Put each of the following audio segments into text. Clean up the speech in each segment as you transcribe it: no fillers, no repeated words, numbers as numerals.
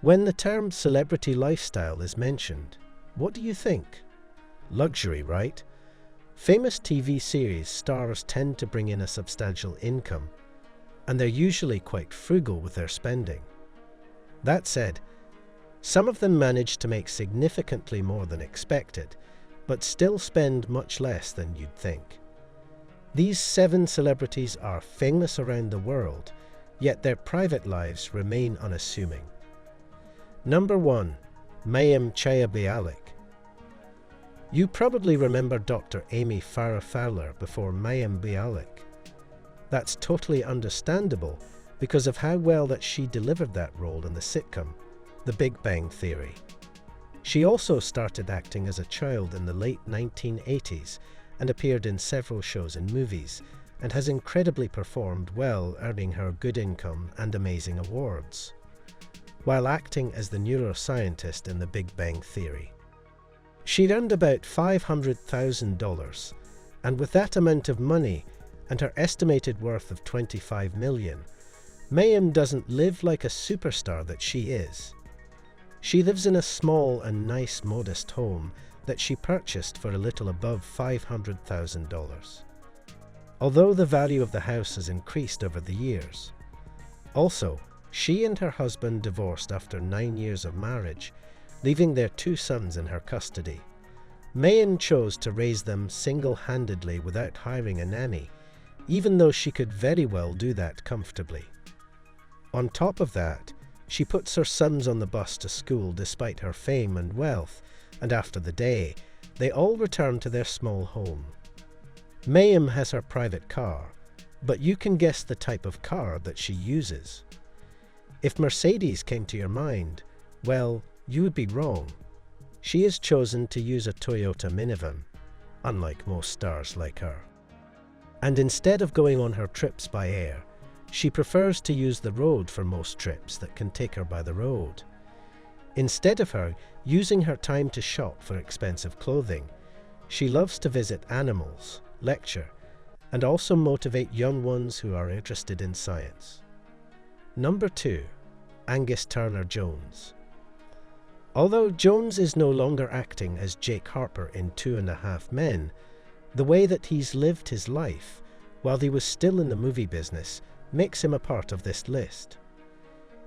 When the term celebrity lifestyle is mentioned, what do you think? Luxury, right? Famous TV series stars tend to bring in a substantial income, and they're usually quite frugal with their spending. That said, some of them manage to make significantly more than expected, but still spend much less than you'd think. These 7 celebrities are famous around the world, yet their private lives remain unassuming. Number 1. Mayim Chaya-Bialik. You probably remember Dr. Amy Farrah Fowler before Mayim Bialik. That's totally understandable because of how well that she delivered that role in the sitcom, The Big Bang Theory. She also started acting as a child in the late 1980s and appeared in several shows and movies, and has incredibly performed well, earning her good income and amazing awards, while acting as the neuroscientist in The Big Bang Theory. She'd earned about $500,000, and with that amount of money and her estimated worth of $25 million, Mayim doesn't live like a superstar that she is. She lives in a small and nice modest home that she purchased for a little above $500,000. Although the value of the house has increased over the years. Also, she and her husband divorced after 9 years of marriage, leaving their 2 sons in her custody. Mayim chose to raise them single-handedly without hiring a nanny, even though she could very well do that comfortably. On top of that, she puts her sons on the bus to school despite her fame and wealth, and after the day, they all return to their small home. Mayim has her private car, but you can guess the type of car that she uses. If Mercedes came to your mind, well, you would be wrong. She has chosen to use a Toyota minivan, unlike most stars like her. And instead of going on her trips by air, she prefers to use the road for most trips that can take her by the road. Instead of her using her time to shop for expensive clothing, she loves to visit animals, lecture, and also motivate young ones who are interested in science. Number 2. Angus Turner-Jones. Although Jones is no longer acting as Jake Harper in 2.5 Men, the way that he's lived his life while he was still in the movie business makes him a part of this list.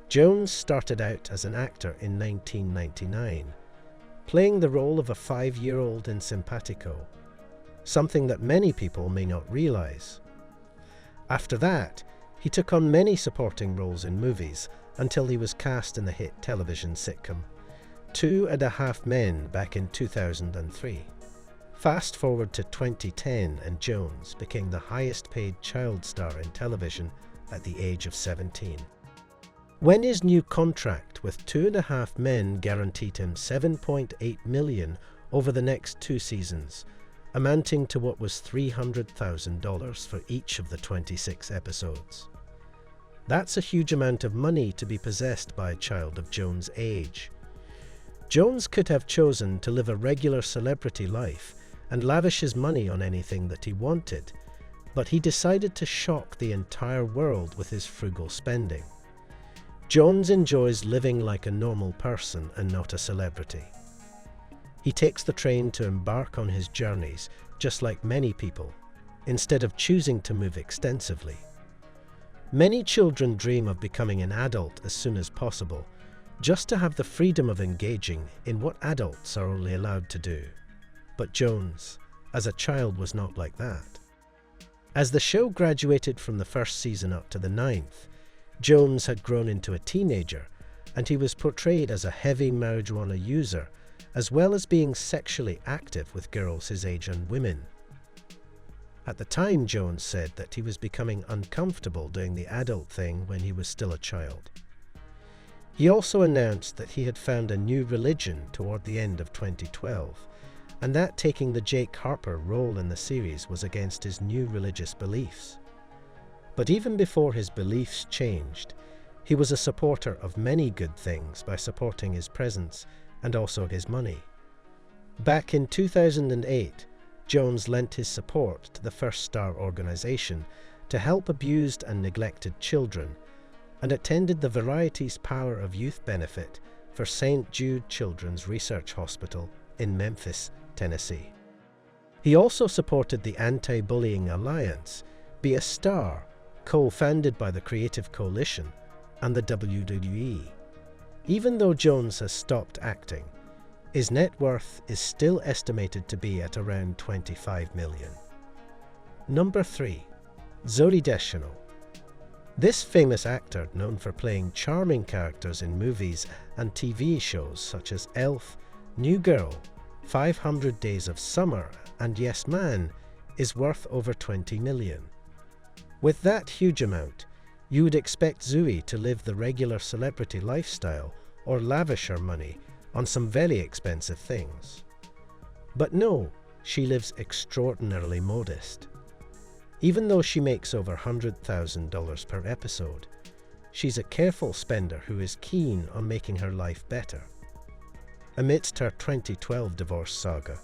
Jones started out as an actor in 1999, playing the role of a 5-year-old in Simpatico, something that many people may not realize. After that, he took on many supporting roles in movies until he was cast in the hit television sitcom 2.5 Men back in 2003. Fast forward to 2010 and Jones became the highest paid child star in television at the age of 17. When his new contract with 2.5 Men guaranteed him $7.8 million over the next 2 seasons, amounting to what was $300,000 for each of the 26 episodes. That's a huge amount of money to be possessed by a child of Jones' age. Jones could have chosen to live a regular celebrity life and lavish his money on anything that he wanted, but he decided to shock the entire world with his frugal spending. Jones enjoys living like a normal person and not a celebrity. He takes the train to embark on his journeys, just like many people, instead of choosing to move extensively. Many children dream of becoming an adult as soon as possible, just to have the freedom of engaging in what adults are only allowed to do. But Jones, as a child, was not like that. As the show graduated from the first season up to the 9th, Jones had grown into a teenager, and he was portrayed as a heavy marijuana user, as well as being sexually active with girls his age and women. At the time, Jones said that he was becoming uncomfortable doing the adult thing when he was still a child. He also announced that he had found a new religion toward the end of 2012, and that taking the Jake Harper role in the series was against his new religious beliefs. But even before his beliefs changed, he was a supporter of many good things by supporting his presence and also his money. Back in 2008, Jones lent his support to the First Star organization to help abused and neglected children, and attended the Variety's Power of Youth benefit for St. Jude Children's Research Hospital in Memphis, Tennessee. He also supported the Anti-Bullying Alliance, Be a Star, co-founded by the Creative Coalition and the WWE. Even though Jones has stopped acting, his net worth is still estimated to be at around $25 million. Number 3. Zooey Deschanel. This famous actor, known for playing charming characters in movies and TV shows such as Elf, New Girl, 500 Days of Summer, and Yes Man, is worth over $20 million. With that huge amount, you would expect Zooey to live the regular celebrity lifestyle or lavish her money on some very expensive things. But no, she lives extraordinarily modest. Even though she makes over $100,000 per episode, she's a careful spender who is keen on making her life better. Amidst her 2012 divorce saga,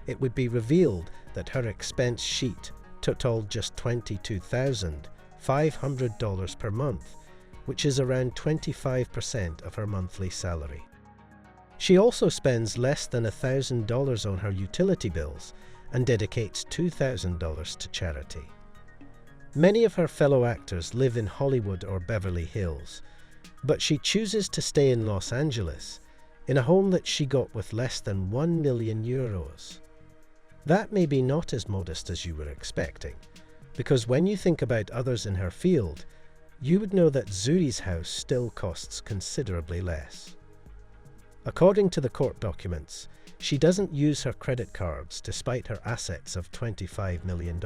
it would be revealed that her expense sheet totaled just $22,500 per month, which is around 25% of her monthly salary. She also spends less than $1,000 on her utility bills and dedicates $2,000 to charity. Many of her fellow actors live in Hollywood or Beverly Hills, but she chooses to stay in Los Angeles, in a home that she got with less than €1 million. That may be not as modest as you were expecting, because when you think about others in her field, you would know that Zooey's house still costs considerably less. According to the court documents, she doesn't use her credit cards despite her assets of $25 million.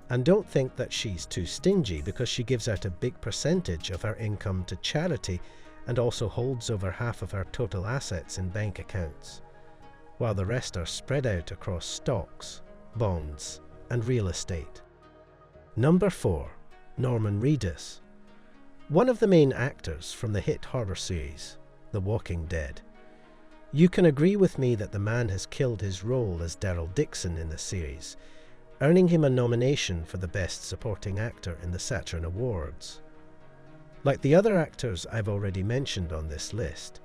And don't think that she's too stingy, because she gives out a big percentage of her income to charity and also holds over half of her total assets in bank accounts, while the rest are spread out across stocks, bonds, and real estate. Number 4. Norman Reedus. One of the main actors from the hit horror series, The Walking Dead. You can agree with me that the man has killed his role as Daryl Dixon in the series, earning him a nomination for the Best Supporting Actor in the Saturn Awards. Like the other actors I've already mentioned on this list,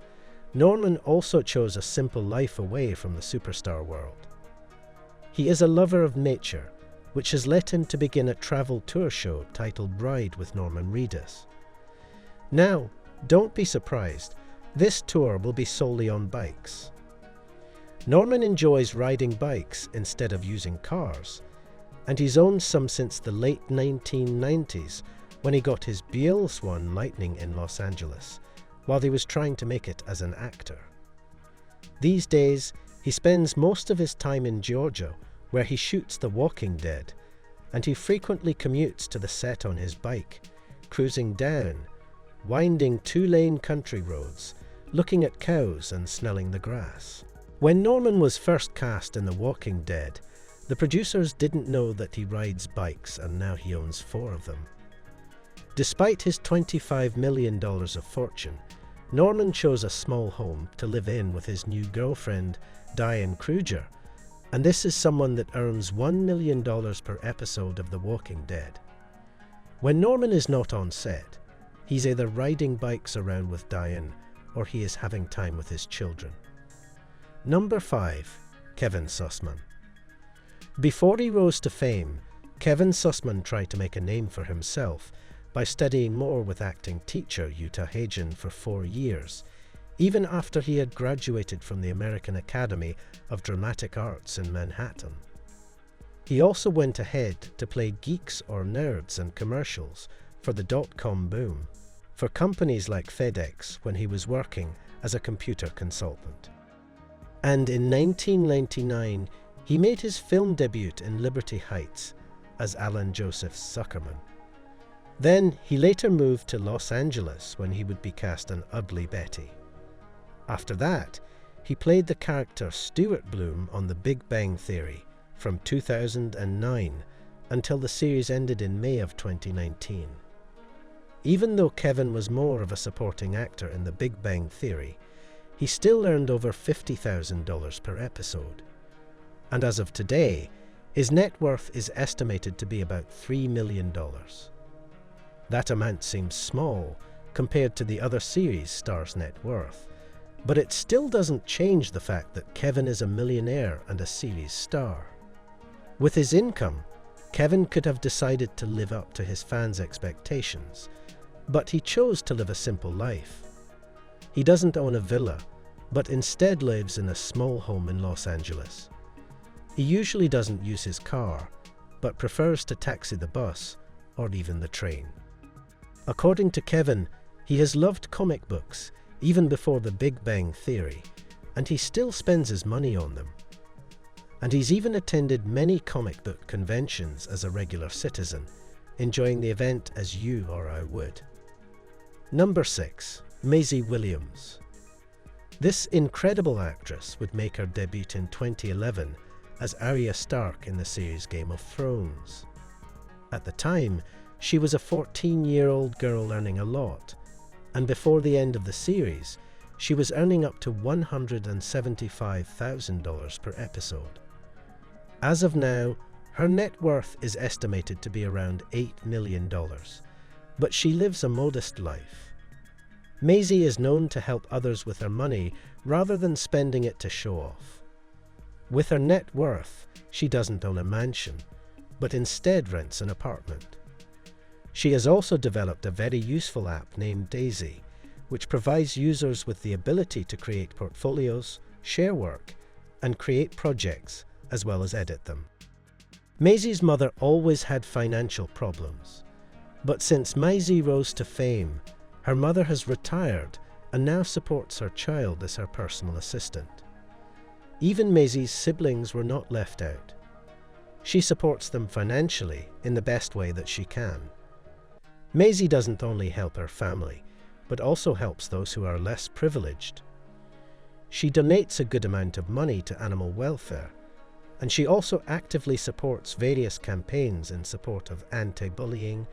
Norman also chose a simple life away from the superstar world. He is a lover of nature, which has led him to begin a travel tour show titled Bride with Norman Reedus. Now, don't be surprised, this tour will be solely on bikes. Norman enjoys riding bikes instead of using cars, and he's owned some since the late 1990s, when he got his BL-Swan Lightning in Los Angeles, while he was trying to make it as an actor. These days, he spends most of his time in Georgia, where he shoots The Walking Dead, and he frequently commutes to the set on his bike, cruising down, winding 2-lane country roads, looking at cows and smelling the grass. When Norman was first cast in The Walking Dead, the producers didn't know that he rides bikes, and now he owns 4 of them. Despite his $25 million of fortune, Norman chose a small home to live in with his new girlfriend, Diane Kruger, and this is someone that earns $1 million per episode of The Walking Dead. When Norman is not on set, he's either riding bikes around with Diane, or he is having time with his children. Number 5. Kevin Sussman. Before he rose to fame, Kevin Sussman tried to make a name for himself by studying more with acting teacher Uta Hagen for 4 years, even after he had graduated from the American Academy of Dramatic Arts in Manhattan. He also went ahead to play geeks or nerds and commercials for the dot-com boom, for companies like FedEx when he was working as a computer consultant. And in 1999, he made his film debut in Liberty Heights as Alan Joseph Zuckerman. Then he later moved to Los Angeles when he would be cast in Ugly Betty. After that, he played the character Stuart Bloom on The Big Bang Theory from 2009 until the series ended in May of 2019. Even though Kevin was more of a supporting actor in The Big Bang Theory, he still earned over $50,000 per episode. And as of today, his net worth is estimated to be about $3 million. That amount seems small compared to the other series' stars' net worth, but it still doesn't change the fact that Kevin is a millionaire and a series star. With his income, Kevin could have decided to live up to his fans' expectations, but he chose to live a simple life. He doesn't own a villa, but instead lives in a small home in Los Angeles. He usually doesn't use his car, but prefers to taxi the bus or even the train. According to Kevin, he has loved comic books even before the Big Bang Theory, and he still spends his money on them. And he's even attended many comic book conventions as a regular citizen, enjoying the event as you or I would. Number 6. Maisie Williams. This incredible actress would make her debut in 2011 as Arya Stark in the series Game of Thrones. At the time, she was a 14-year-old girl earning a lot, and before the end of the series, she was earning up to $175,000 per episode. As of now, her net worth is estimated to be around $8 million, but she lives a modest life. Maisie is known to help others with her money rather than spending it to show off. With her net worth, she doesn't own a mansion, but instead rents an apartment. She has also developed a very useful app named Daisy, which provides users with the ability to create portfolios, share work, and create projects, as well as edit them. Maisie's mother always had financial problems, but since Maisie rose to fame, her mother has retired and now supports her child as her personal assistant. Even Maisie's siblings were not left out. She supports them financially in the best way that she can. Maisie doesn't only help her family, but also helps those who are less privileged. She donates a good amount of money to animal welfare, and she also actively supports various campaigns in support of anti-bullying,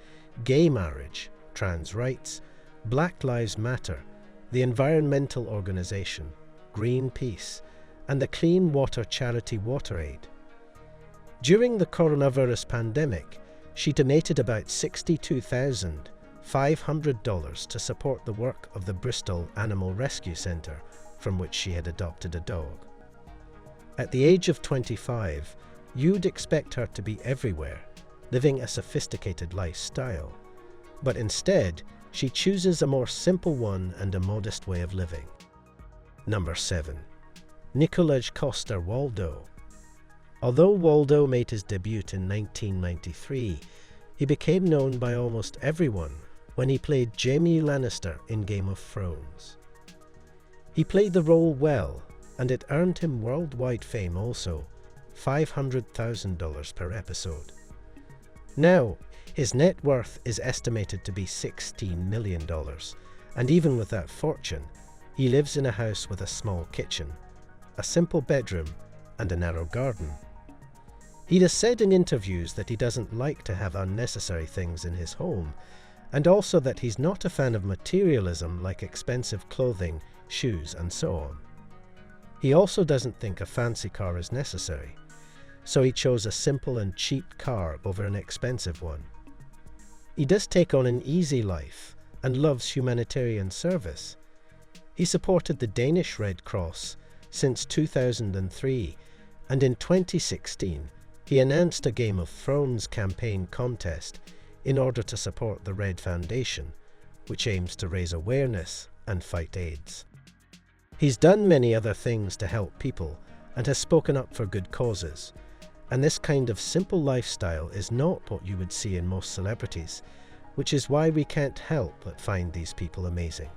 gay marriage, trans rights, Black Lives Matter, the environmental organization, Greenpeace, and the clean water charity WaterAid. During the coronavirus pandemic, she donated about $62,500 to support the work of the Bristol Animal Rescue Centre, from which she had adopted a dog. At the age of 25, you'd expect her to be everywhere, living a sophisticated lifestyle, but instead, she chooses a more simple one and a modest way of living. Number 7. Nikolaj Coster-Waldau. Although Waldo made his debut in 1993, he became known by almost everyone when he played Jaime Lannister in Game of Thrones. He played the role well, and it earned him worldwide fame also, $500,000 per episode. Now, his net worth is estimated to be $16 million, and even with that fortune, he lives in a house with a small kitchen, a simple bedroom, and a narrow garden. He has said in interviews that he doesn't like to have unnecessary things in his home, and also that he's not a fan of materialism like expensive clothing, shoes, and so on. He also doesn't think a fancy car is necessary, so he chose a simple and cheap car over an expensive one. He does take on an easy life and loves humanitarian service. He supported the Danish Red Cross since 2003, and in 2016 he announced a Game of Thrones campaign contest in order to support the Red Foundation, which aims to raise awareness and fight AIDS. He's done many other things to help people and has spoken up for good causes, and this kind of simple lifestyle is not what you would see in most celebrities, which is why we can't help but find these people amazing.